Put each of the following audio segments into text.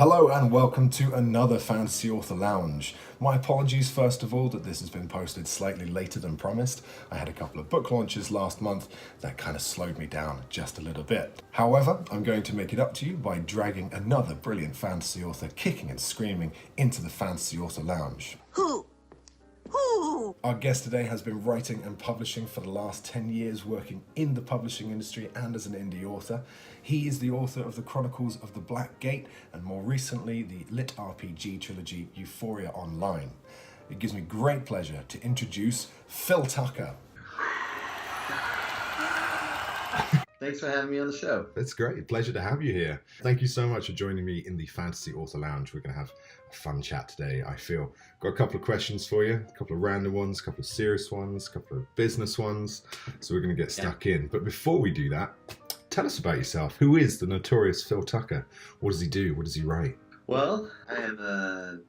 Hello and welcome to another Fantasy Author Lounge. My apologies first of all that this has been posted slightly later than promised. I had a couple of book launches last month that kind of slowed me down just a little bit. However, I'm going to make it up to you by dragging another brilliant fantasy author kicking and screaming into the Fantasy Author Lounge. Who? Our guest today has been writing and publishing for the last 10 years, working in the publishing industry and as an indie author. He is the author of the Chronicles of the Black Gate and more recently the lit RPG trilogy Euphoria Online. It gives me great pleasure to introduce Phil Tucker. Thanks for having me on the show. It's great. Pleasure to have you here. Thank you so much for joining me in the Fantasy Author Lounge. We're going to have a fun chat today, I feel. Got a couple of questions for you, a couple of random ones, a couple of serious ones, a couple of business ones. So we're going to get stuck in. But before we do that, tell us about yourself. Who is the notorious Phil Tucker? What does he do? What does he write? Well, I am a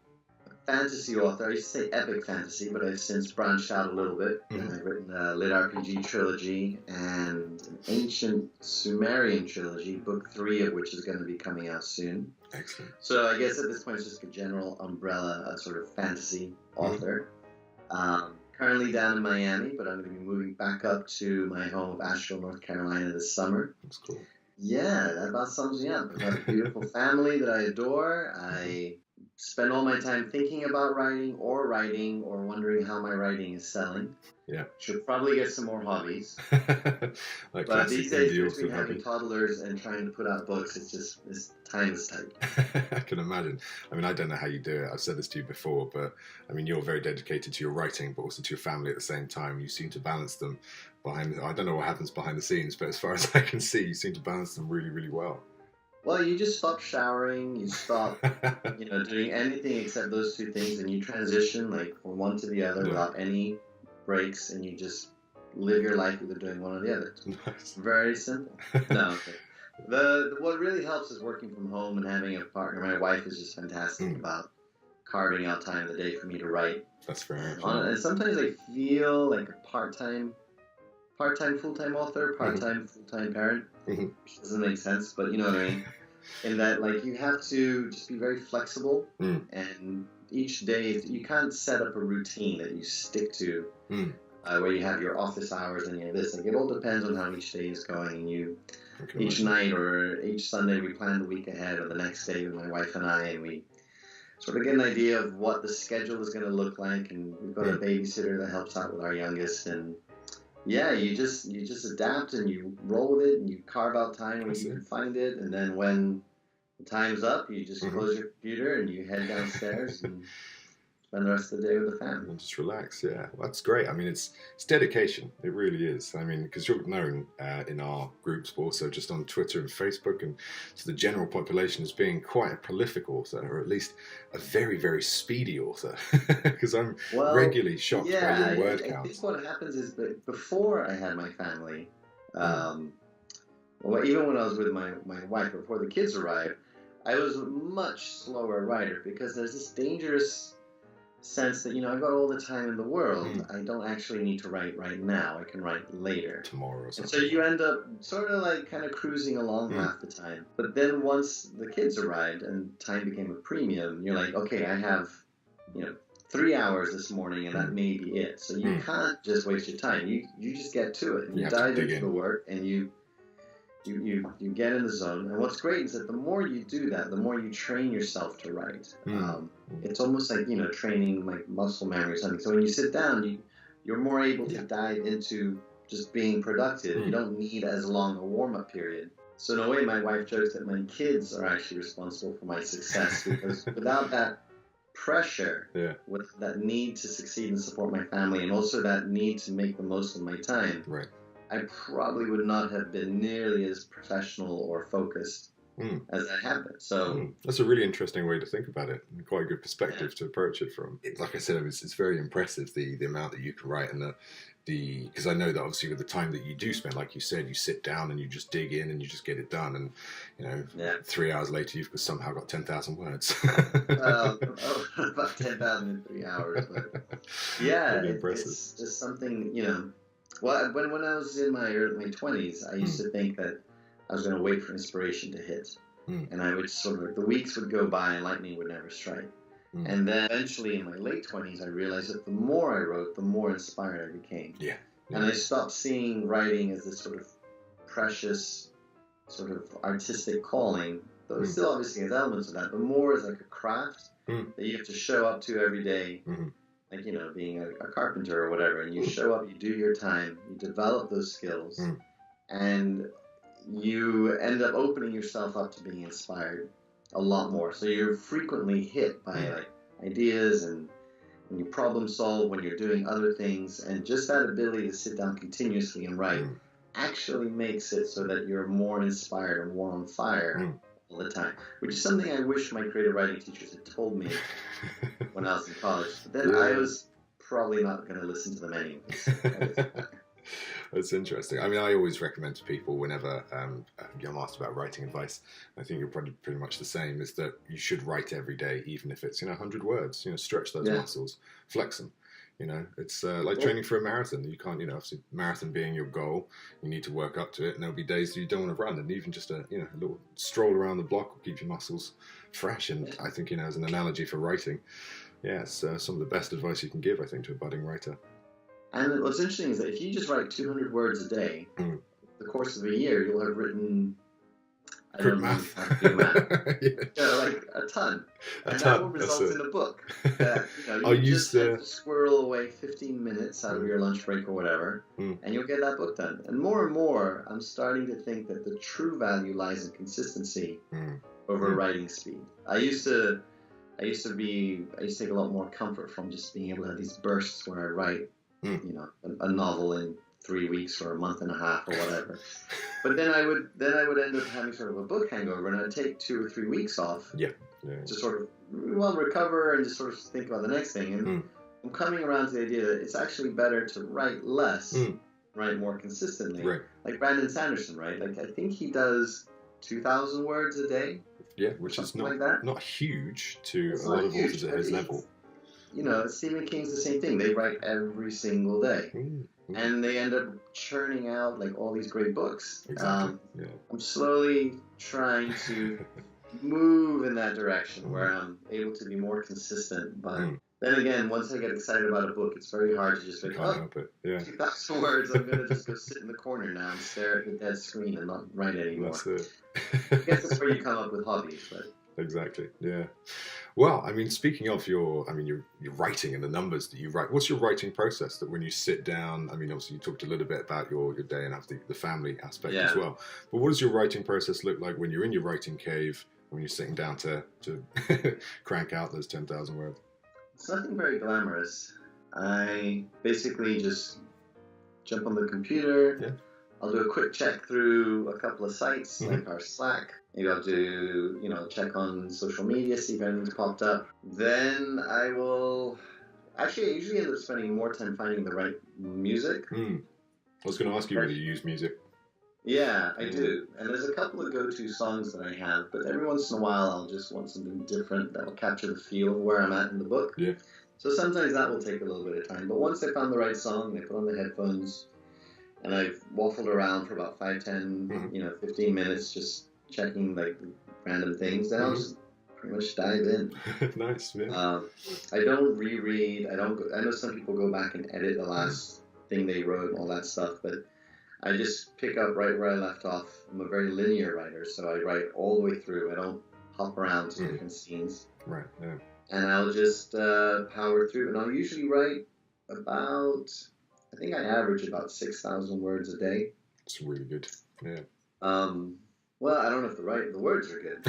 fantasy author. I used to say epic fantasy, but I've since branched out a little bit. Mhm. I've written a lit RPG trilogy and an ancient Sumerian trilogy, book 3 of which is going to be coming out soon. Excellent. So I guess at this point it's just a general umbrella, a sort of fantasy author. Currently down in Miami, but I'm going to be moving back up to my home of Asheville, North Carolina this summer. That's cool. Yeah, that about sums me up. I've got a beautiful family that I adore. I spend all my time thinking about writing or wondering how my writing is selling. Yeah. Should probably get some more hobbies. Like But these days, indie between author having hobby. toddlers and trying to put out books, time is tight. I can imagine. I mean, I don't know how you do it. I've said this to you before, but I mean, you're very dedicated to your writing, but also to your family at the same time. You seem to balance them I don't know what happens behind the scenes, but as far as I can see, you seem to balance them really, really well. Well, you just stop showering, you stop, doing anything except those two things, and you transition like from one to the other without any breaks, and you just live your life either doing one or the other. Nice. Very simple. No, what really helps is working from home and having a partner. My wife is just fantastic about carving out time of the day for me to write. That's very much. And sometimes I feel like a part-time, full-time author, part-time, full-time parent. Mhm. Which doesn't make sense, but you know what I mean. In that, like, you have to just be very flexible, and each day you can't set up a routine that you stick to, where you have your office hours and you have this. Like, it all depends on how each day is going. And each night or each Sunday, we plan the week ahead or the next day with my wife and I, and we sort of get an idea of what the schedule is going to look like. And we've got a babysitter that helps out with our youngest, and yeah, you just adapt and you roll with it and you carve out time when you can find it, and then when the time's up, you just close your computer and you head downstairs and spend the rest of the day with the family. And just relax, yeah. Well, that's great. I mean, it's dedication. It really is. I mean, because you're known in our groups, but also just on Twitter and Facebook and to the general population as being quite a prolific author, or at least a very, very speedy author. Because I'm regularly shocked by your word count. I think what happens is that before I had my family, well, even when I was with my wife, before the kids arrived, I was a much slower writer because there's this dangerous sense that, I've got all the time in the world. I don't actually need to write right now. I can write later. Tomorrow or something. And so you end up sort of like kind of cruising along half the time. But then once the kids arrived and time became a premium, you're like, okay, I have, 3 hours this morning and that may be it. So you can't just waste your time. You just get to it. And you dive into the work and you get in the zone. And what's great is that the more you do that, the more you train yourself to write. It's almost like, training like muscle memory or something. So when you sit down, you're more able to dive into just being productive. You don't need as long a warm-up period. So in a way, my wife jokes that my kids are actually responsible for my success, because without that pressure, with that need to succeed and support my family, and also that need to make the most of my time, I probably would not have been nearly as professional or focused as I have been. So that's a really interesting way to think about it, and quite a good perspective to approach it from. Like I said, it's very impressive the amount that you can write, and because I know that obviously with the time that you do spend, like you said, you sit down and you just dig in and you just get it done, and 3 hours later you've somehow got 10,000 words. About 10,000 in 3 hours. But yeah, it's just something, Well, when I was in my early 20s, I used to think that I was going to wait for inspiration to hit. And I would sort of, the weeks would go by and lightning would never strike. And then eventually in my late 20s, I realized that the more I wrote, the more inspired I became. Yeah. And I stopped seeing writing as this sort of precious, sort of artistic calling, though it still obviously has elements of that, but more as like a craft that you have to show up to every day. Like, you know, being a carpenter or whatever, and you show up, you do your time, you develop those skills, and you end up opening yourself up to being inspired a lot more. So you're frequently hit by like ideas and you problem solve when you're doing other things, and just that ability to sit down continuously and write actually makes it so that you're more inspired and more on fire all the time, which is something I wish my creative writing teachers had told me when I was in college. But then I was probably not going to listen to them anyways. That's interesting. I mean, I always recommend to people whenever I'm asked about writing advice, I think you're probably pretty much the same, is that you should write every day, even if it's, 100 words, stretch those muscles, flex them. It's like training for a marathon. You can't, obviously marathon being your goal, you need to work up to it, and there'll be days that you don't want to run, and even just a little stroll around the block will keep your muscles fresh. And I think, as an analogy for writing, it's some of the best advice you can give, I think, to a budding writer. And what's interesting is that if you just write 200 words a day, the course of a year, you'll have written, I don't know how to do math, like a ton. And that will result in a book that, you just have to squirrel away 15 minutes out of your lunch break or whatever, and you'll get that book done. And more, I'm starting to think that the true value lies in consistency over writing speed. I used to take a lot more comfort from just being able to have these bursts where I write a novel in 3 weeks or a month and a half or whatever. But then I would end up having sort of a book hangover, and I'd take 2 or 3 weeks off to sort of recover and just sort of think about the next thing. And I'm coming around to the idea that it's actually better to write less, write more consistently. Right. Like Brandon Sanderson, right? Like I think he does 2,000 words a day. Yeah, which is not huge to a lot of authors at his level. Stephen King's the same thing. They write every single day. And they end up churning out like all these great books. Exactly. I'm slowly trying to move in that direction where I'm able to be more consistent. But then again, once I get excited about a book, it's very hard to just 2,000 words, I'm going to just go sit in the corner now and stare at the dead screen and not write anymore. That's it. I guess that's where you come up with hobbies, but... Exactly. Yeah. Well, I mean, speaking of your writing and the numbers that you write, what's your writing process? That when you sit down, I mean, obviously you talked a little bit about your day and have the family aspect as well. But what does your writing process look like when you're in your writing cave, when you're sitting down to crank out those 10,000 words? It's nothing very glamorous. I basically just jump on the computer. Yeah. I'll do a quick check through a couple of sites, like our Slack. Maybe I'll do, check on social media, see if anything's popped up. Then I will... Actually, I usually end up spending more time finding the right music. I was going to ask you whether you use music. Yeah, I do. And there's a couple of go-to songs that I have, but every once in a while I'll just want something different that will capture the feel of where I'm at in the book. Yeah. So sometimes that will take a little bit of time. But once I found the right song, I put on the headphones, and I've waffled around for about 5, 10, 15 minutes just checking like random things, then I'll just pretty much dive in. Nice, man. I don't reread. I know some people go back and edit the last thing they wrote and all that stuff, but I just pick up right where I left off. I'm a very linear writer, so I write all the way through. I don't hop around to different scenes. Right, yeah. And I'll just power through, and I'll usually write about, I think I average about 6,000 words a day. It's really good, yeah. Well, I don't know if the words are good,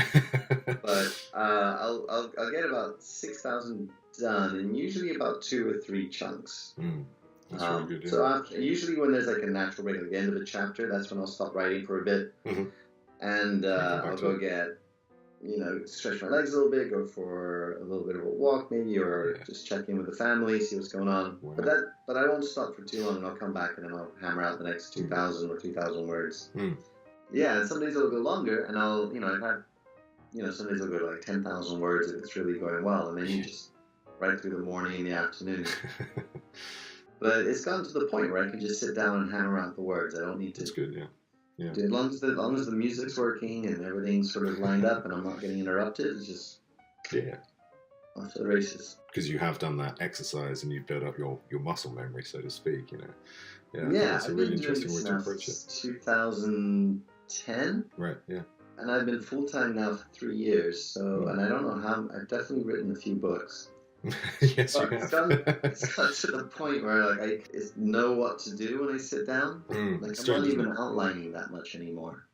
but I'll get about 6,000 done, and usually about 2 or 3 chunks. That's really good. Yeah. So usually when there's like a natural break at the end of a chapter, that's when I'll stop writing for a bit, and I'll go get, stretch my legs a little bit, go for a little bit of a walk maybe, or just check in with the family, see what's going on. Wow. But I won't stop for too long, and I'll come back and then I'll hammer out the next 2,000 or 2,000 words. Yeah, and some days it'll go longer, and I've had, some days it'll go like 10,000 words if it's really going well, and then you just write through the morning and the afternoon. But it's gotten to the point where I can just sit down and hammer out the words. I don't need to. That's good, yeah. Yeah. As long as the music's working and everything's sort of lined up and I'm not getting interrupted, it's just off to the races. Because you have done that exercise and you've built up your muscle memory, so to speak. I think Yeah, that's a I've really been doing interesting way this to now approach it. since 2010. Right. Yeah. And I've been full-time now for 3 years, so, and I don't know how, I've definitely written a few books. Yes, you But have. it's got to the point where like I know what to do when I sit down. Like I'm not even outlining that much anymore.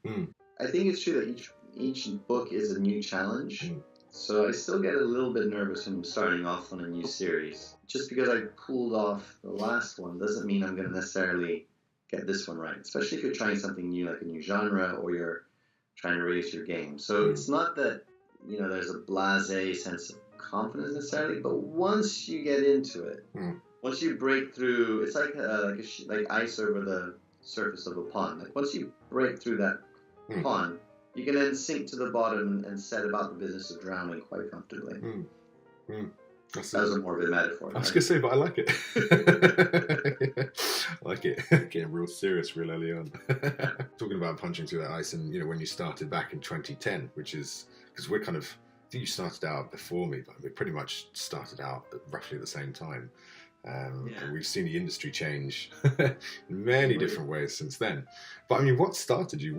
I think it's true that each book is a new challenge. So I still get a little bit nervous when I'm starting off on a new series. Just because I pulled off the last one doesn't mean I'm going to necessarily get this one right. Especially if you're trying something new, like a new genre, or you're trying to raise your game. So it's not that, there's a blasé sense of confidence necessarily, but once you get into it, once you break through, it's like ice over the surface of a pond. Like once you break through that pond, you can then sink to the bottom and set about the business of drowning quite comfortably. That was a morbid metaphor. I was going to say, but I like it. I like it. Getting real serious real early on. Talking about punching through that ice, and when you started back in 2010, which is because we're kind of, I think you started out before me, but we pretty much started out at roughly the same time. And we've seen the industry change in many different ways since then. But I mean, what started you?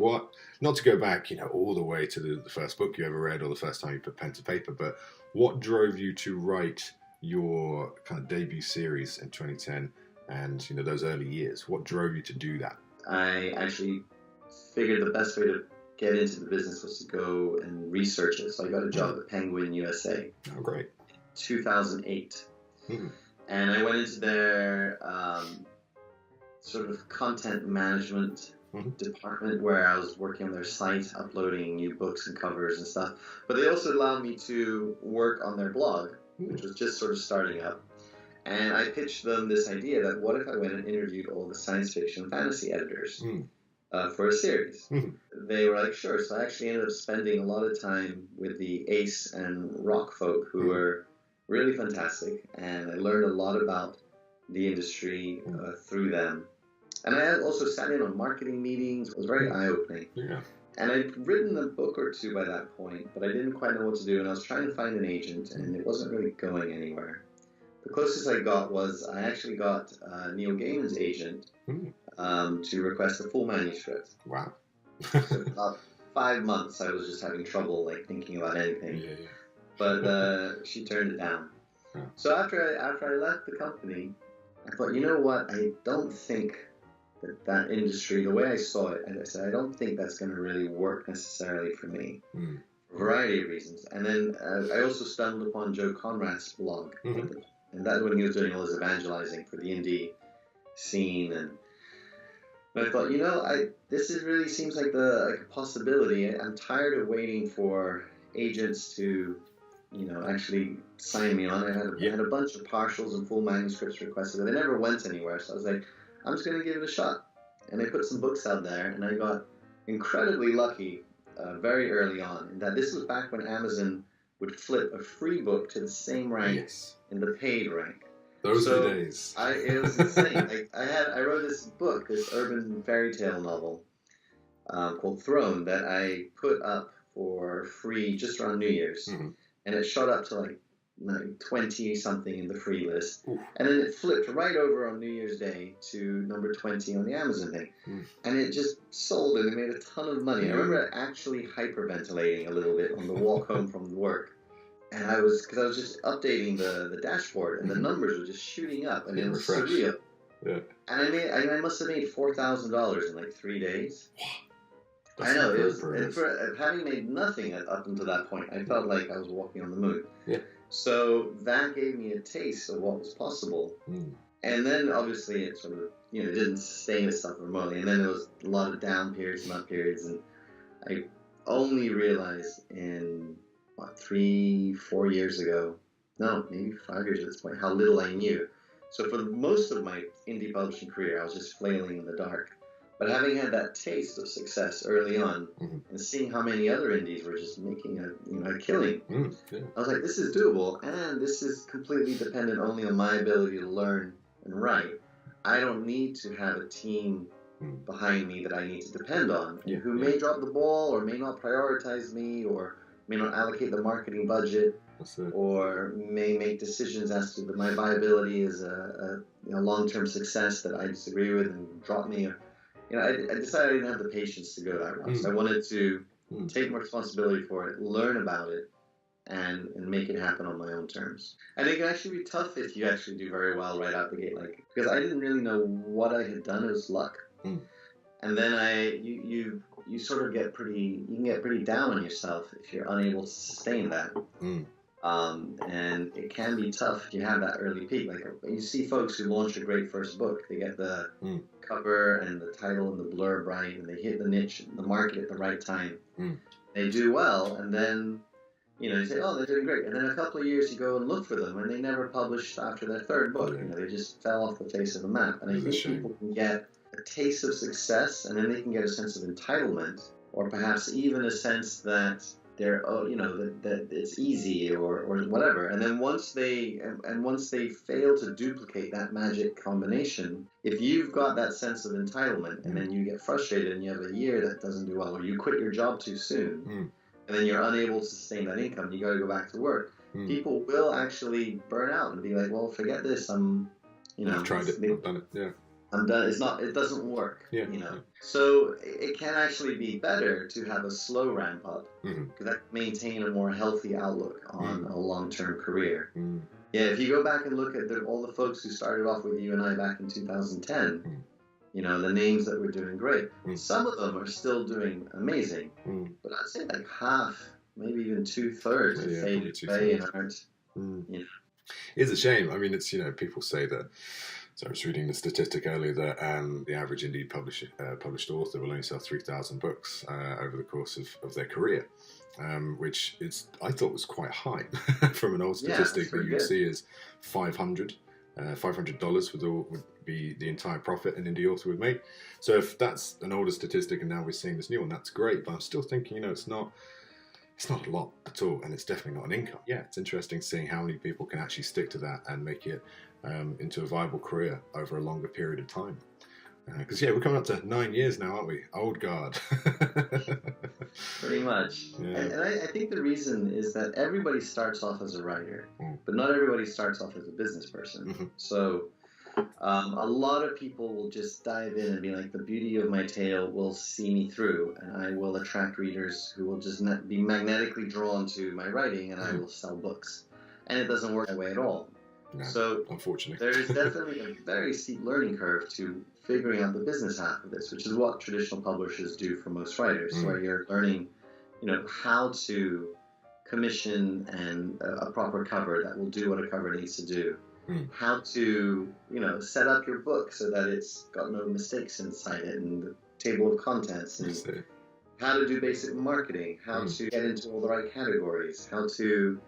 Not to go back, all the way to the first book you ever read or the first time you put pen to paper, but what drove you to write your kind of debut series in 2010 and those early years? What drove you to do that? I actually figured the best way to get into the business was to go and research it. So I got a job at Penguin USA. Oh, great. 2008. And I went into their sort of content management department where I was working on their site, uploading new books and covers and stuff. But they also allowed me to work on their blog, which was just sort of starting up. And I pitched them this idea that what if I went and interviewed all the science fiction and fantasy editors for a series? They were like, sure. So I actually ended up spending a lot of time with the Ace and Rock folk who were really fantastic, and I learned a lot about the industry through them. And I also sat in on marketing meetings. It was very eye-opening. Yeah. And I'd written a book or two by that point, but I didn't quite know what to do, and I was trying to find an agent, and it wasn't really going anywhere. The closest I got was I actually got Neil Gaiman's agent to request a full manuscript. Wow. So about 5 months I was just having trouble thinking about anything. Yeah. But she turned it down. So after I left the company, I thought, you know what? I don't think that industry, the way I saw it, and I said, I don't think that's going to really work necessarily for me, for a variety of reasons. And then I also stumbled upon Joe Conrad's blog, and that's when he was doing all his evangelizing for the indie scene. And I thought, this really seems like a possibility. I'm tired of waiting for agents to actually sign me on. I had a bunch of partials and full manuscripts requested, but they never went anywhere. So I was like, I'm just going to give it a shot. And I put some books out there, and I got incredibly lucky very early on. In that this was back when Amazon would flip a free book to the same rank in the paid rank. Those are the days. It was insane. I wrote this book, this urban fairy tale novel called Throne that I put up for free just around New Year's. And it shot up to 20 something in the free list. And then it flipped right over on New Year's Day to number 20 on the Amazon thing. And it just sold and it made a ton of money. I remember actually hyperventilating a little bit on the walk home from work. And because I was just updating the dashboard and the numbers were just shooting up and it was surreal. Yeah. And I must have made $4,000 in 3 days. I know, it was, and for having made nothing up until that point, I felt like I was walking on the moon. Yeah. So that gave me a taste of what was possible. And then obviously it sort of, didn't sustain itself remotely. And then there was a lot of down periods and up periods. And I only realized in, 3-4 years ago, no, maybe 5 years at this point, how little I knew. So for most of my indie publishing career, I was just flailing in the dark. But having had that taste of success early on, and seeing how many other indies were just making a killing, I was like, this is doable, and this is completely dependent only on my ability to learn and write. I don't need to have a team behind me that I need to depend on, and who Yeah. may drop the ball or may not prioritize me or may not allocate the marketing budget or may make decisions as to my viability as a long-term success that I disagree with and drop me. I decided I didn't have the patience to go that route. So I wanted to take responsibility for it, learn about it, and make it happen on my own terms. And it can actually be tough if you actually do very well right out the gate, because I didn't really know what I had done. It was luck. And then you sort of get pretty down on yourself if you're unable to sustain that. And it can be tough if you have that early peak. Like you see folks who launch a great first book, they get the cover and the title and the blurb right, and they hit the niche, the market at the right time. They do well, and then you say, oh, they're doing great. And then a couple of years you go and look for them, and they never published after their third book. They just fell off the face of the map. And I think people can get a taste of success, and then they can get a sense of entitlement, or perhaps even a sense that they're, that it's easy or whatever. And then once they fail to duplicate that magic combination, if you've got that sense of entitlement, and then you get frustrated and you have a year that doesn't do well, or you quit your job too soon, and then you're unable to sustain that income, you got to go back to work. People will actually burn out and be like, well, forget this. I've tried it. I've done it. Yeah. I'm done. It doesn't work. So it can actually be better to have a slow ramp up, because that maintain a more healthy outlook on a long-term career. Yeah, if you go back and look at all the folks who started off with you and I back in 2010, the names that were doing great, some of them are still doing amazing, but I'd say like half, maybe even 2/3 have faded away and aren't. It's a shame. I mean, it's people say that. So I was reading the statistic earlier that the average indie published author will only sell 3,000 books over the course of their career, which I thought was quite high from an old statistic that you'd see is $500 would be the entire profit an indie author would make. So if that's an older statistic and now we're seeing this new one, that's great. But I'm still thinking, it's not a lot at all, and it's definitely not an income. Yeah, it's interesting seeing how many people can actually stick to that and make it into a viable career over a longer period of time. Because we're coming up to 9 years now, aren't we? Old guard. Pretty much. Yeah. And I think the reason is that everybody starts off as a writer, but not everybody starts off as a business person. So a lot of people will just dive in and be like, the beauty of my tale will see me through, and I will attract readers who will just be magnetically drawn to my writing, and I will sell books. And it doesn't work that way at all. No, so unfortunately, there is definitely a very steep learning curve to figuring out the business half of this, which is what traditional publishers do for most writers, where you're learning, how to commission and a proper cover that will do what a cover needs to do. How to, set up your book so that it's got no mistakes inside it, and the table of contents, and how to do basic marketing, how to get into all the right categories, how to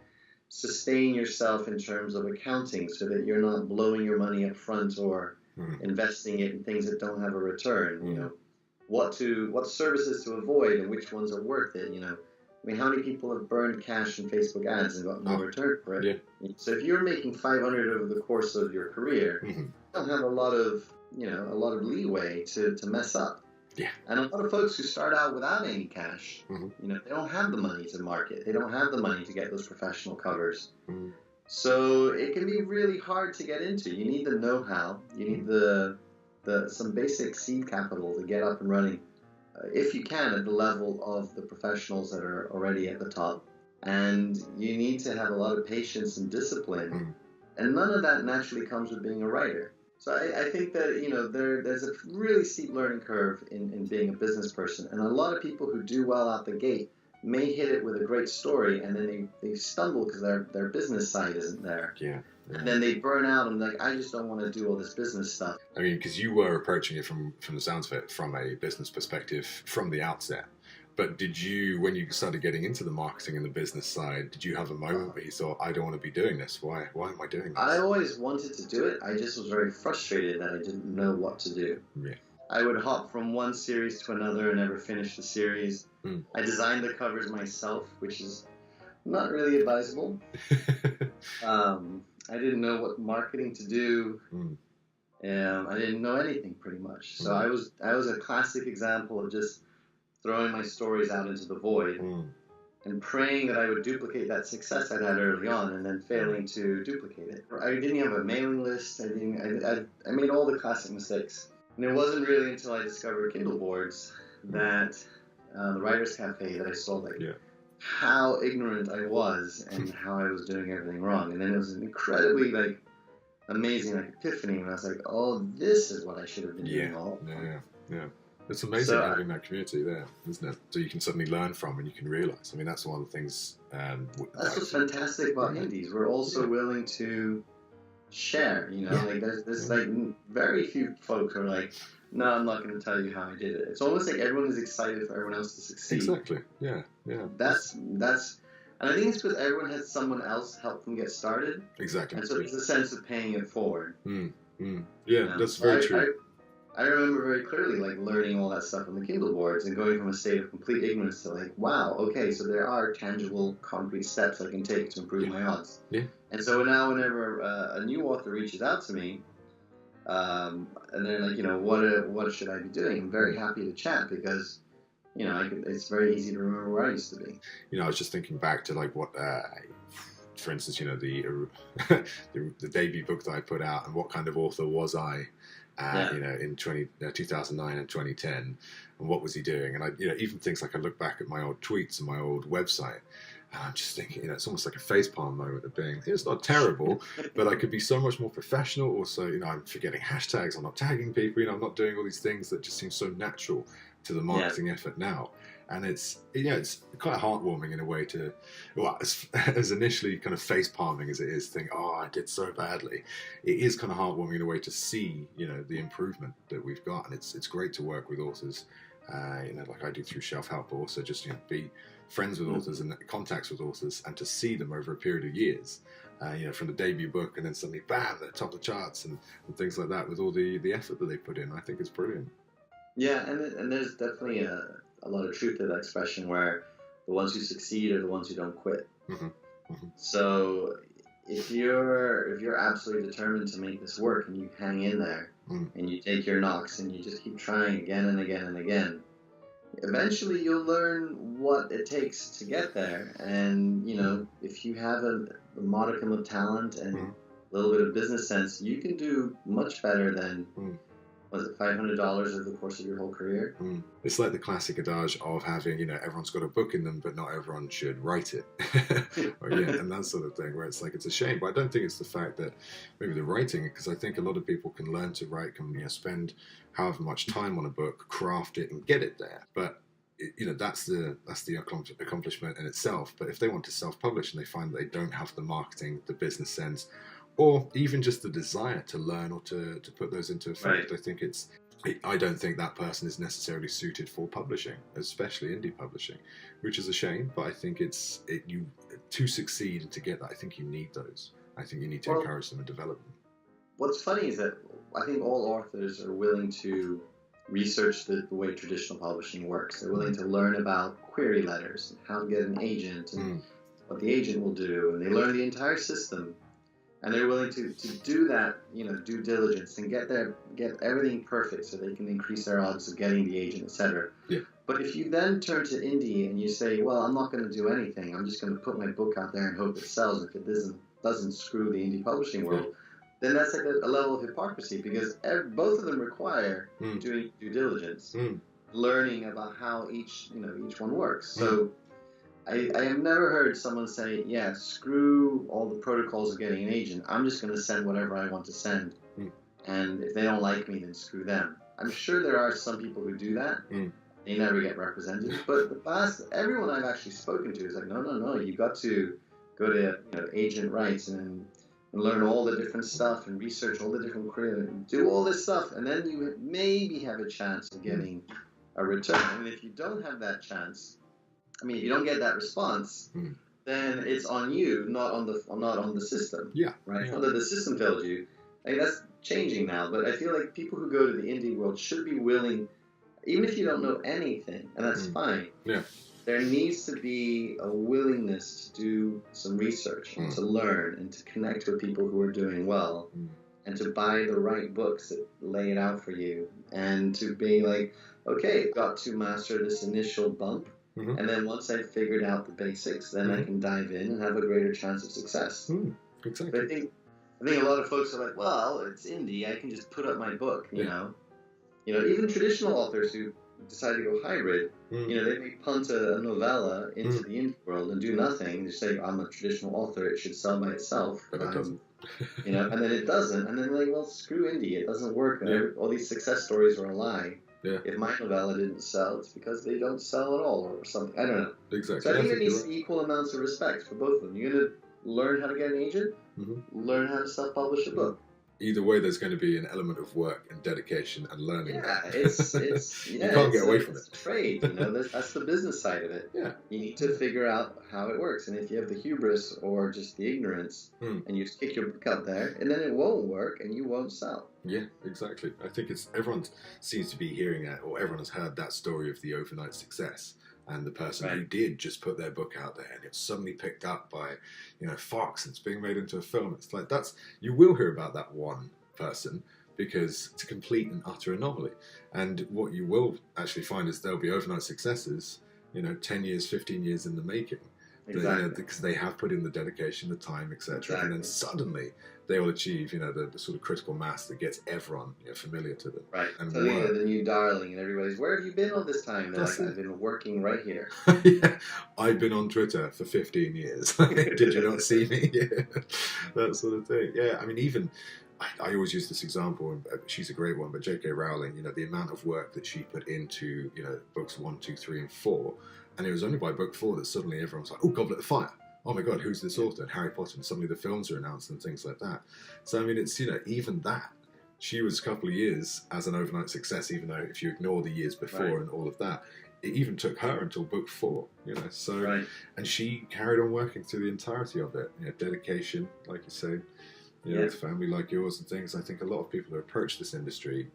sustain yourself in terms of accounting so that you're not blowing your money up front or investing it in things that don't have a return. What services to avoid and which ones are worth it. I mean, how many people have burned cash in Facebook ads and got no return for it? Yeah. So if you're making 500 over the course of your career, you don't have a lot of leeway to mess up. Yeah. And a lot of folks who start out without any cash, they don't have the money to market. They don't have the money to get those professional covers. So it can be really hard to get into. You need the know-how. You need some basic seed capital to get up and running, if you can, at the level of the professionals that are already at the top. And you need to have a lot of patience and discipline. And none of that naturally comes with being a writer. So I think that, there's a really steep learning curve in being a business person. And a lot of people who do well out the gate may hit it with a great story, and then they stumble because their business side isn't there. Yeah. And then they burn out and I just don't want to do all this business stuff. I mean, because you were approaching it from the sounds of it, from a business perspective from the outset. But did you, when you started getting into the marketing and the business side, did you have a moment where you thought, I don't want to be doing this? Why am I doing this? I always wanted to do it. I just was very frustrated that I didn't know what to do. Yeah. I would hop from one series to another and never finish the series. I designed the covers myself, which is not really advisable. I didn't know what marketing to do. I didn't know anything pretty much. So I was a classic example of just throwing my stories out into the void and praying that I would duplicate that success I'd had early on, and then failing to duplicate it. I didn't have a mailing list. I made all the classic mistakes. And it wasn't really until I discovered Kindle boards that the Writers Cafe that I saw how ignorant I was and how I was doing everything wrong. And then it was an incredibly amazing epiphany, and I was like, oh, this is what I should have been doing all along. Yeah. It's amazing having that community there, isn't it? So you can suddenly learn from and you can realize. I mean, that's one of the things. That's what's fantastic about indies. We're also willing to share. There's very few folk who are like, no, I'm not going to tell you how I did it. It's almost like everyone is excited for everyone else to succeed. Exactly. Yeah. That's. And I think it's because everyone has someone else help them get started. Exactly. And so there's a sense of paying it forward. Yeah, that's very true. I remember very clearly learning all that stuff on the Kindle boards and going from a state of complete ignorance to wow, okay, so there are tangible, concrete steps I can take to improve my odds. Yeah. And so now whenever a new author reaches out to me, and they're like, what should I be doing? I'm very happy to chat because it's very easy to remember where I used to be. I was just thinking back to what, for instance, the debut book that I put out, and what kind of author was I, in 2009 and 2010, and what was he doing? And I, even things I look back at my old tweets and my old website, and I'm just thinking, it's almost like a facepalm moment of being, it's not terrible, but I could be so much more professional. Also, I'm forgetting hashtags, I'm not tagging people, I'm not doing all these things that just seem so natural to the marketing effort now. And it's quite heartwarming in a way to, as initially kind of face palming as it is, think, oh, I did so badly. It is kind of heartwarming in a way to see, the improvement that we've got. And it's great to work with authors, like I do through Shelf Help, but also just, be friends with authors and contacts with authors, and to see them over a period of years, from the debut book and then suddenly, bam, they're top of the charts and things like that with all the effort that they put in. I think it's brilliant. Yeah, and there's definitely a lot of truth to that expression where the ones who succeed are the ones who don't quit. So if you're absolutely determined to make this work and you hang in there and you take your knocks and you just keep trying again and again and again, eventually you'll learn what it takes to get there. And if you have a modicum of talent and a little bit of business sense, you can do much better than was it $500 over the course of your whole career? It's like the classic adage of having, everyone's got a book in them, but not everyone should write it. And that sort of thing, where it's it's a shame. But I don't think it's the fact that maybe the writing, because I think a lot of people can learn to write, can spend however much time on a book, craft it and get it there. But that's the accomplishment in itself. But if they want to self-publish and they find that they don't have the marketing, the business sense, or even just the desire to learn or to put those into effect, I think I don't think that person is necessarily suited for publishing, especially indie publishing, which is a shame. But I think you to succeed and to get that, I think you need those. I think you need to encourage them and develop them. What's funny is that I think all authors are willing to research the way traditional publishing works. They're willing to learn about query letters and how to get an agent and what the agent will do, and they learn the entire system. And they're willing to do that, due diligence and get everything perfect so they can increase their odds of getting the agent, etc. Yeah. But if you then turn to indie and you say, well, I'm not going to do anything, I'm just going to put my book out there and hope it sells. If it doesn't screw the indie publishing world, then that's a level of hypocrisy, because both of them require doing due diligence, learning about how each one works. So I have never heard someone say, yeah, screw all the protocols of getting an agent. I'm just going to send whatever I want to send. And if they don't like me, then screw them. I'm sure there are some people who do that. They never get represented. But everyone I've actually spoken to is like, no, you got to go to agent rights and learn all the different stuff and research all the different careers and do all this stuff. And then you maybe have a chance of getting a return. And if you don't have that chance, if you don't get that response, then it's on you, not on the system. Yeah. Right. Yeah. Whether the system failed you, that's changing now. But I feel like people who go to the indie world should be willing, even if you don't know anything, and that's fine. Yeah. There needs to be a willingness to do some research and to learn and to connect with people who are doing well, and to buy the right books that lay it out for you, and to be like, okay, I've got to master this initial bump, and then once I've figured out the basics, then I can dive in and have a greater chance of success. Exactly. But I think a lot of folks are like, well, it's indie, I can just put up my book, you know. Even traditional authors who decide to go hybrid, they may punt a novella into the indie world and do nothing. Just say, I'm a traditional author, it should sell by itself. But it doesn't. And then it doesn't. And then they're like, well, screw indie, it doesn't work. All these success stories are a lie. Yeah. If my novella didn't sell, it's because they don't sell at all or something. I don't know. Exactly. So I think there needs to be equal amounts of respect for both of them. You're going to learn how to get an agent, learn how to self-publish a book. Either way, there's going to be an element of work and dedication and learning. Yeah, it's you can't get away from it. It's a trade, that's the business side of it. Yeah. You need to figure out how it works, and if you have the hubris or just the ignorance, and you just kick your book out there, and then it won't work, and you won't sell. Yeah, exactly. I think everyone seems to be hearing it, or everyone has heard that story of the overnight success. And the person who did just put their book out there, and it's suddenly picked up by, Fox, and it's being made into a film. It's like you will hear about that one person because it's a complete and utter anomaly. And what you will actually find is there'll be overnight successes, 10 years, 15 years in the making. Exactly. Because they have put in the dedication, the time, etc. And then suddenly they will achieve, the sort of critical mass that gets everyone familiar to them. Right. And so they're the new darling, and everybody's, where have you been all this time? They're like, I've been working right here. Yeah, I've been on Twitter for 15 years. Did you not see me? Yeah, that sort of thing. Yeah, I mean, even I always use this example, and she's a great one, but J.K. Rowling, the amount of work that she put into, books 1, 2, 3, and 4, and it was only by book 4 that suddenly everyone was like, oh, Goblet of Fire. Oh my God, who's this author? And Harry Potter, and suddenly the films are announced and things like that. So, I mean, it's, even that, she was a couple of years as an overnight success, even though if you ignore the years before and all of that, it even took her until book 4, so, and she carried on working through the entirety of it, dedication, like you say, with family like yours and things. I think a lot of people who approach this industry,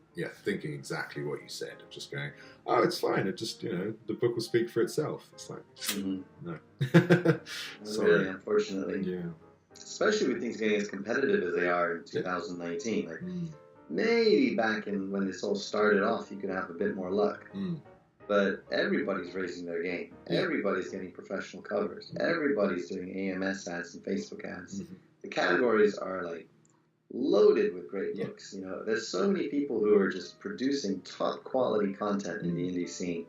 thinking exactly what you said, just going, oh, it's fine, it just, the book will speak for itself. It's like, no. Sorry. Really, unfortunately. Yeah. Especially with things getting as competitive as they are in 2019. Like, maybe back when this all started off, you could have a bit more luck. But everybody's raising their game. Everybody's getting professional covers. Everybody's doing AMS ads and Facebook ads. The categories are like loaded with great books. There's so many people who are just producing top quality content in the indie scene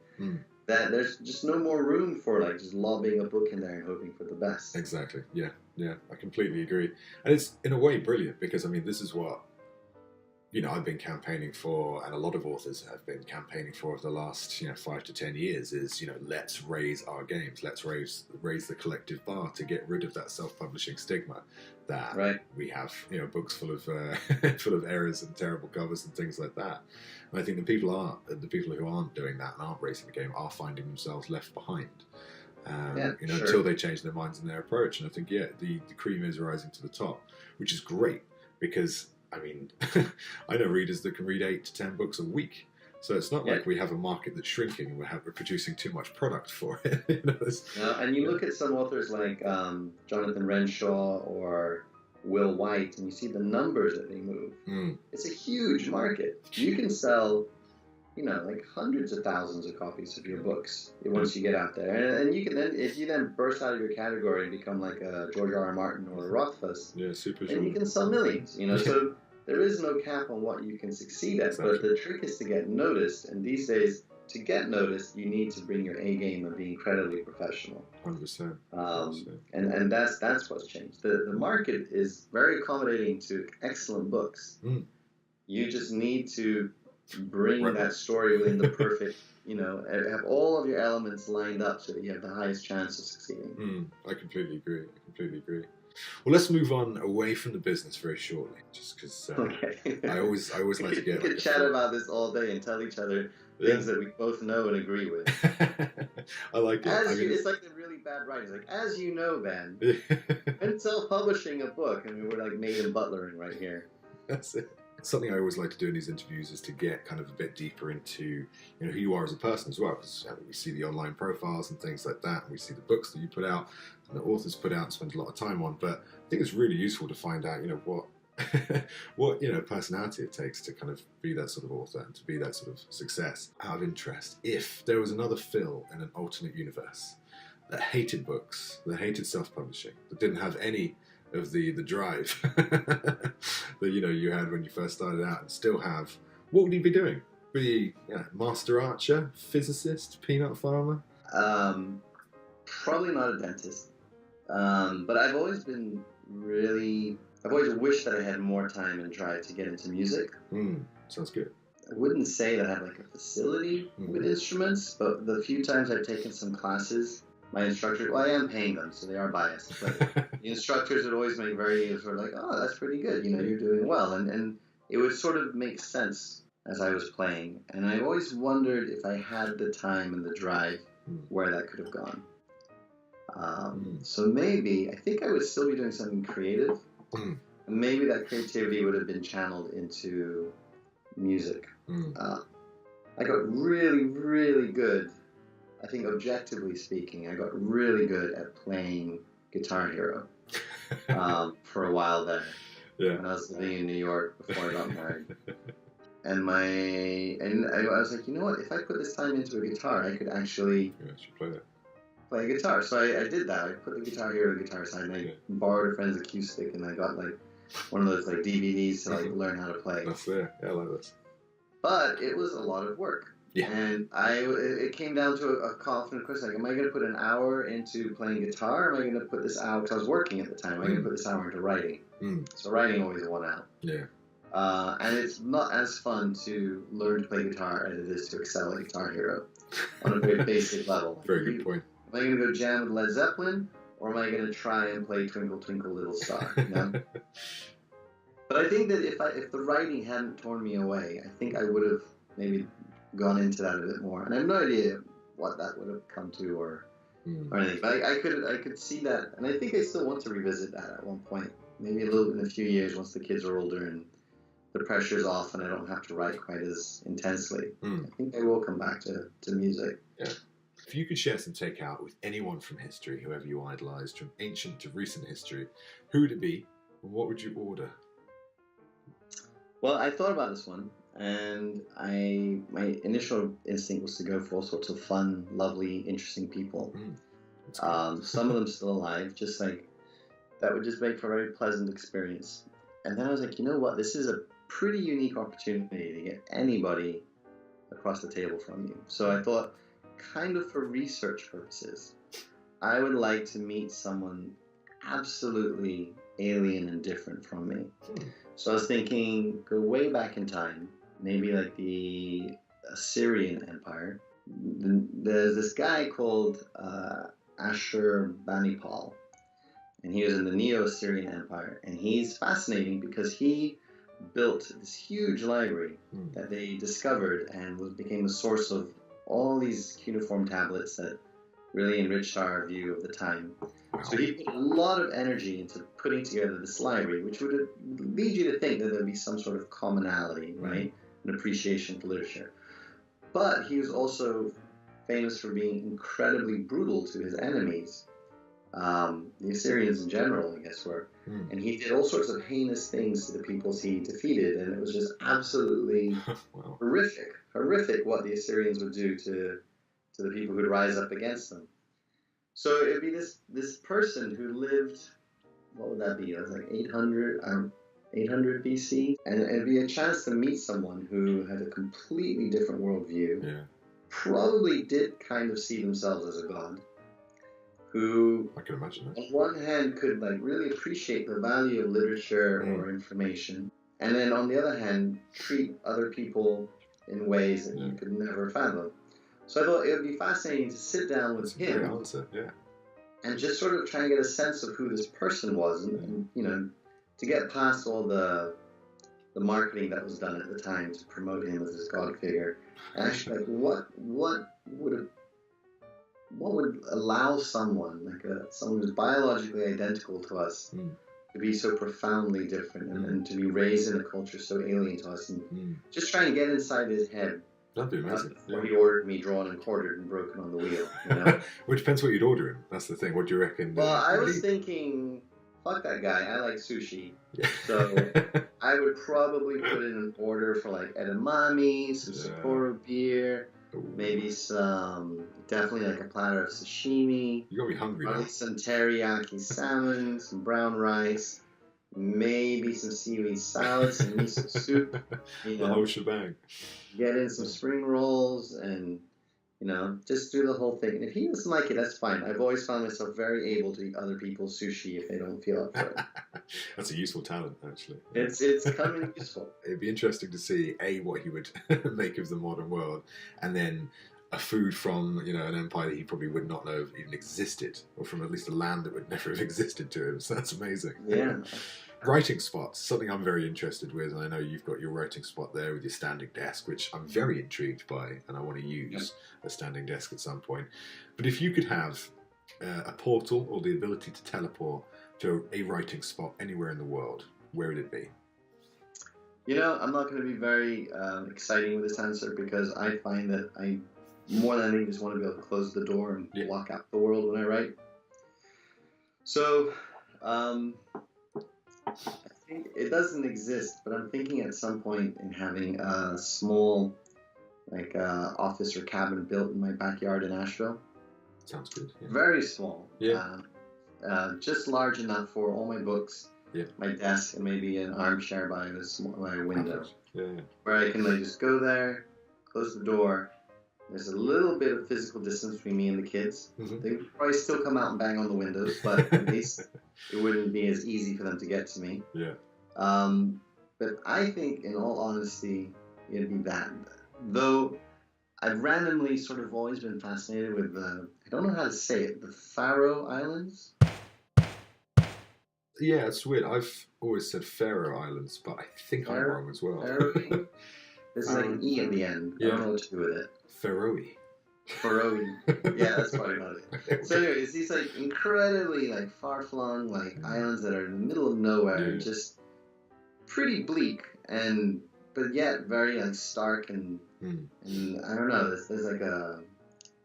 that there's just no more room for like just lobbing a book in there and hoping for the best. Exactly. Yeah, I completely agree. And it's in a way brilliant because, I mean, this is what I've been campaigning for, and a lot of authors have been campaigning for the last 5 to 10 years, is let's raise our games, let's raise the collective bar to get rid of that self-publishing stigma that we have books full of full of errors and terrible covers and things like that. And I think the people who aren't doing that and aren't raising the game are finding themselves left behind. Until they change their minds and their approach. And I think the cream is rising to the top, which is great because, I mean, I know readers that can read 8 to 10 books a week. So it's not like we have a market that's shrinking and we're producing too much product for it. And you look at some authors like Jonathan Renshaw or Will White, and you see the numbers that they move. It's a huge market. You can sell, like hundreds of thousands of copies of your books once you get out there. And you can then, if you then burst out of your category and become like a George R. R. Martin or a Rothfuss, then you can sell millions. So there is no cap on what you can succeed at. But the trick is to get noticed. And these days, to get noticed, you need to bring your A game and be incredibly professional. 100%. And that's what's changed. The market is very accommodating to excellent books. You just need to bring that story within the perfect, have all of your elements lined up so that you have the highest chance of succeeding. I completely agree. Well, let's move on away from the business very shortly, just because I always like to get. We could chat about this all day and tell each other things that we both know and agree with. I like it. It's like the really bad writers. Like, as you know, Ben, and self-publishing a book, and we're like Nathan Butlering right here. That's it. Something I always like to do in these interviews is to get kind of a bit deeper into who you are as a person as well, because we see the online profiles and things like that, and we see the books that you put out and the authors put out and spend a lot of time on. But I think it's really useful to find out what what personality it takes to kind of be that sort of author and to be that sort of success. Out of interest, if there was another Phil in an alternate universe that hated books, that hated self-publishing, that didn't have any of the drive that you had when you first started out and still have, what would he be doing? Would he master archer, physicist, peanut farmer? Probably not a dentist. But I've always wished that I had more time and drive to get into music. Sounds good. I wouldn't say that I have like a facility with instruments, but the few times I've taken some classes, my instructor, well, I am paying them, so they are biased, but the instructors would always make very sort of like, oh, that's pretty good, you're doing well. And it would sort of make sense as I was playing. And I always wondered if I had the time and the drive where that could have gone. So maybe, I think I would still be doing something creative. Maybe that creativity would have been channeled into music. I got really, really good, I think objectively speaking, I got really good at playing Guitar Hero for a while there. When I was living in New York before I got married. And I was like, you know what, if I put this time into a guitar, I could actually play guitar. So I did that. I put the Guitar Hero guitar aside, and I borrowed a friend's acoustic, and I got like one of those like DVDs to like learn how to play. That's there. Yeah, I like this. But it was a lot of work. Yeah. And it came down to a confident question, like, am I going to put an hour into playing guitar, or am I going to put this hour, because I was working at the time, am I going to put this hour into writing? So writing always won out. Yeah. And it's not as fun to learn to play guitar as it is to excel at Guitar Hero on a very basic level. Very good point. Am I going to go jam with Led Zeppelin, or am I going to try and play Twinkle Twinkle Little Star? But I think that if the writing hadn't torn me away, I think I would have maybe gone into that a bit more. And I have no idea what that would have come to or anything. But I could see that, and I think I still want to revisit that at one point. Maybe in a few years once the kids are older and the pressure's off and I don't have to write quite as intensely. I think I will come back to music. Yeah. If you could share some Takeout with anyone from history, whoever you idolised, from ancient to recent history, who would it be? And what would you order? Well, I thought about this one, and my initial instinct was to go for all sorts of fun, lovely, interesting people. Some of them still alive, just like that would just make for a very pleasant experience. And then I was like, you know what? This is a pretty unique opportunity to get anybody across the table from you. So I thought, kind of for research purposes, I would like to meet someone absolutely alien and different from me. So I was thinking, go way back in time, maybe like the Assyrian Empire. There's this guy called Ashurbanipal, and he was in the Neo-Assyrian Empire, and he's fascinating because he built this huge library that they discovered and became a source of all these cuneiform tablets that really enriched our view of the time. So he put a lot of energy into putting together this library, which would lead you to think that there'd be some sort of commonality, right? An appreciation for literature. But he was also famous for being incredibly brutal to his enemies. The Assyrians in general, I guess, were. And he did all sorts of heinous things to the peoples he defeated, and it was just absolutely horrific what the Assyrians would do to the people who'd rise up against them. So it would be this person who lived, what would that be? It was like 800 BC. And it'd be a chance to meet someone who had a completely different worldview, probably did kind of see themselves as a god, who, I can imagine that, on one hand could like really appreciate the value of literature or information, and then on the other hand treat other people in ways that you could never fathom. So I thought it would be fascinating to sit down with him and just sort of try and get a sense of who this person was, and to get past all the marketing that was done at the time to promote him as this god figure, and actually like what would allow someone someone who's biologically identical to us to be so profoundly different and to be raised in a culture so alien to us, and just try and get inside his head. That'd be amazing. Before he ordered me drawn and quartered and broken on the wheel. Well, it depends what you'd order him. That's the thing. What do you reckon? Well, I was thinking fuck that guy. I like sushi. Yeah. So I would probably put in an order for like edamame, some Sapporo beer, maybe definitely like a platter of sashimi. You're going to be hungry now. Probably some teriyaki salmon, some brown rice, maybe some seaweed salad, some miso soup. The whole shebang. Get in some spring rolls and, just do the whole thing. And if he doesn't like it, that's fine. I've always found myself very able to eat other people's sushi if they don't feel up for it. That's a useful talent, actually. It's coming useful. It'd be interesting to see, A, what he would make of the modern world, and then a food from, an empire that he probably would not know even existed, or from at least a land that would never have existed to him. So that's amazing. Yeah. Writing spots, something I'm very interested with, and I know you've got your writing spot there with your standing desk, which I'm very intrigued by, and I want to use a standing desk at some point. But if you could have a portal or the ability to teleport to a writing spot anywhere in the world, where would it be? I'm not going to be very exciting with this answer because I find that I, more than anything, just want to be able to close the door and block out the world when I write. So, I think it doesn't exist, but I'm thinking at some point in having a small, office or cabin built in my backyard in Asheville. Sounds good. Yeah. Very small. Yeah. Just large enough for all my books, my desk, and maybe an armchair by my window. Yeah. Where I can just go there, close the door. There's a little bit of physical distance between me and the kids. Mm-hmm. They would probably still come out and bang on the windows, but at least it wouldn't be as easy for them to get to me. Yeah. But I think, in all honesty, it'd be that. Though I've randomly sort of always been fascinated with I don't know how to say it, the Faroe Islands. Yeah, it's weird. I've always said Faroe Islands, but I think I'm wrong as well. Faroe? There's like an E at the end. I don't know what to do with it. Faroe. Faroe. Yeah, that's probably not it. So anyway, it's these incredibly far-flung islands that are in the middle of nowhere, just pretty bleak, but yet very stark and I don't know. There's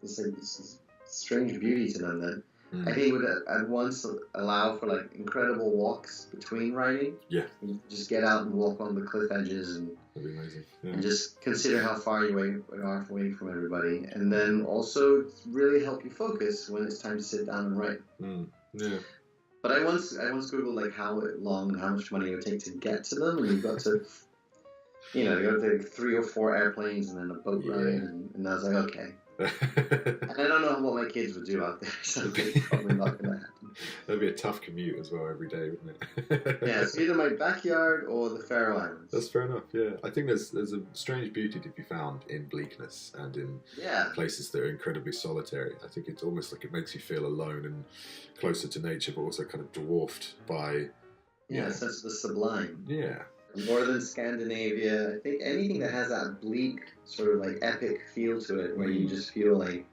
this strange beauty to them that I think would at once allow for incredible walks between writing. Yeah. You just get out and walk on the cliff edges and that'd be amazing. Yeah. And just consider how far you are away from everybody, and then also really help you focus when it's time to sit down and write. Yeah. But I once Googled how long and how much money it would take to get to them, and you've got to, you got to take 3 or 4 airplanes and then a boat ride, and I was like, okay. And I don't know what my kids would do out there, so it's probably not going to happen. That'd be a tough commute as well every day, wouldn't it? Yeah, it's either my backyard or the Faroe Islands. That's fair enough, yeah. I think there's a strange beauty to be found in bleakness and in places that are incredibly solitary. I think it's almost like it makes you feel alone and closer to nature, but also kind of dwarfed by... a sense of the sublime. Yeah. Northern Scandinavia, I think anything that has that bleak, sort of epic feel to it, where you just feel you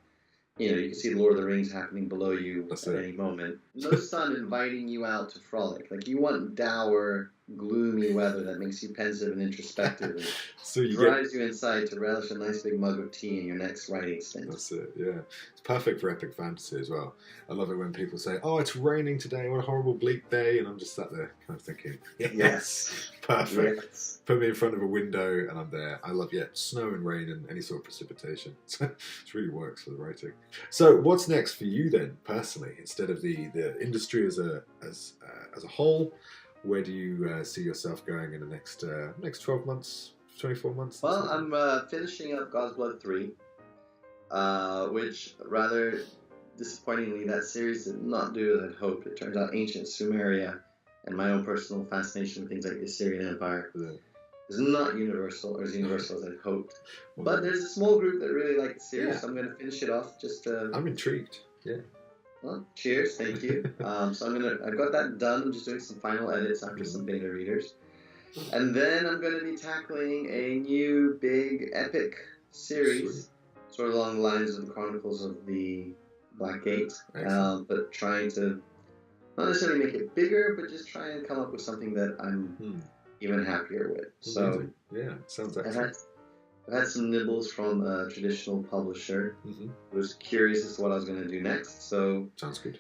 can see the Lord of the Rings happening below you at any moment. No sun inviting you out to frolic. You want dour, gloomy weather that makes you pensive and introspective and so drives you inside to relish a nice big mug of tea in your next writing stint. That's it, yeah. It's perfect for epic fantasy as well. I love it when people say, oh, it's raining today, what a horrible bleak day, and I'm just sat there kind of thinking, yes. Perfect. Yes. Put me in front of a window and I'm there. I love, snow and rain and any sort of precipitation. It really works for the writing. So what's next for you then, personally, instead of the industry as a whole? Where do you see yourself going in the next 12 months, 24 months? Well, I'm finishing up God's Blood 3, which rather disappointingly that series did not do as I'd hoped. It turns out ancient Sumeria and my own personal fascination with things like the Assyrian Empire is not universal or as universal as I'd hoped. But there's a small group that really like the series, so I'm going to finish it off. I'm intrigued. Yeah. Well, cheers, thank you. So I've got that done. I'm just doing some final edits after some beta readers. And then I'm going to be tackling a new big epic series, sort of along the lines of the Chronicles of the Black Gate, but trying to not necessarily make it bigger, but just try and come up with something that I'm even happier with. So sounds excellent. I've had some nibbles from a traditional publisher. I was curious as to what I was going to do next. So sounds good.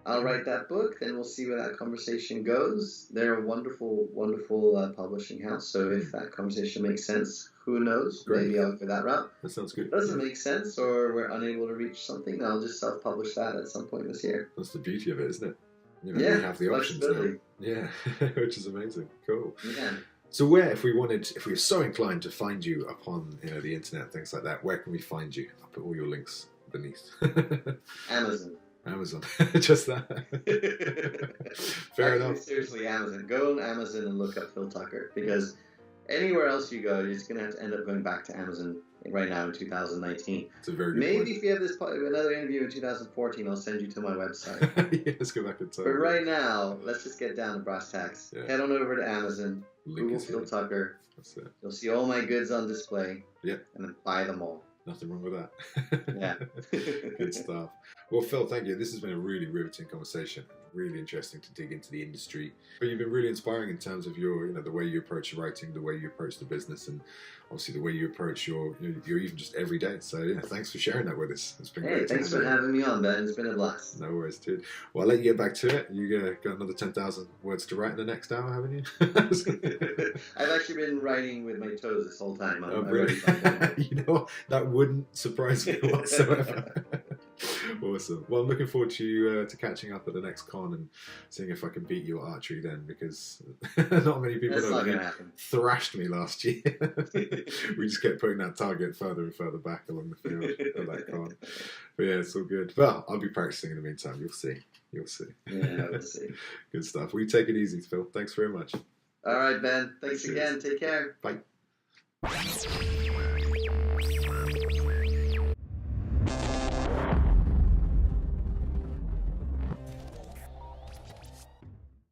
I'll write that book, then we'll see where that conversation goes. They're a wonderful, wonderful publishing house. So if that conversation makes sense, who knows? Great. Maybe I'll go that route. That sounds good. If it doesn't make sense, or we're unable to reach something, I'll just self-publish that at some point this year. That's the beauty of it, isn't it? You Yeah, we have the options now. flexibility. Yeah, which is amazing. Cool. Yeah. So where, if we were so inclined to find you upon the internet, things like that, where can we find you? I'll put all your links beneath. Amazon. Amazon. Just that. Fair Actually, enough. seriously, Amazon. Go on Amazon and look up Phil Tucker, because anywhere else you go, you're just going to have to end up going back to Amazon right now in 2019. It's a very good Maybe point. if you have another interview in 2014, I'll send you to my website. Yeah, let's go back in time. But right now, let's just get down to brass tacks. Yeah. Head on over to Amazon, Link Google is Phil here. Tucker. That's it. You'll see all my goods on display. Yep. And then buy them all. Nothing wrong with that. Yeah. Good stuff. Well, Phil, thank you. This has been a really riveting conversation. Really interesting to dig into the industry. But you've been really inspiring in terms of your, the way you approach writing, the way you approach the business, and obviously the way you approach your even just every day. So yeah, thanks for sharing that with us. It's been Hey, great. thanks for having me on, Ben. It's been a blast. No worries, dude. Well, I'll let you get back to it. You got another 10,000 words to write in the next hour, haven't you? I've actually been writing with my toes this whole time. Oh, really? You know what? That wouldn't surprise me whatsoever. Awesome. Well, I'm looking forward to catching up at the next con and seeing if I can beat you at archery then, because not many people That's know not that going to you happen. thrashed me last year. We just kept putting that target further and further back along the field at that con. But yeah, it's all good. Well, I'll be practicing in the meantime. You'll see. You'll see. Yeah, we'll see. Good stuff. We take it easy, Phil. Thanks very much. All right, Ben. Thanks Cheers. again. Take care. Bye.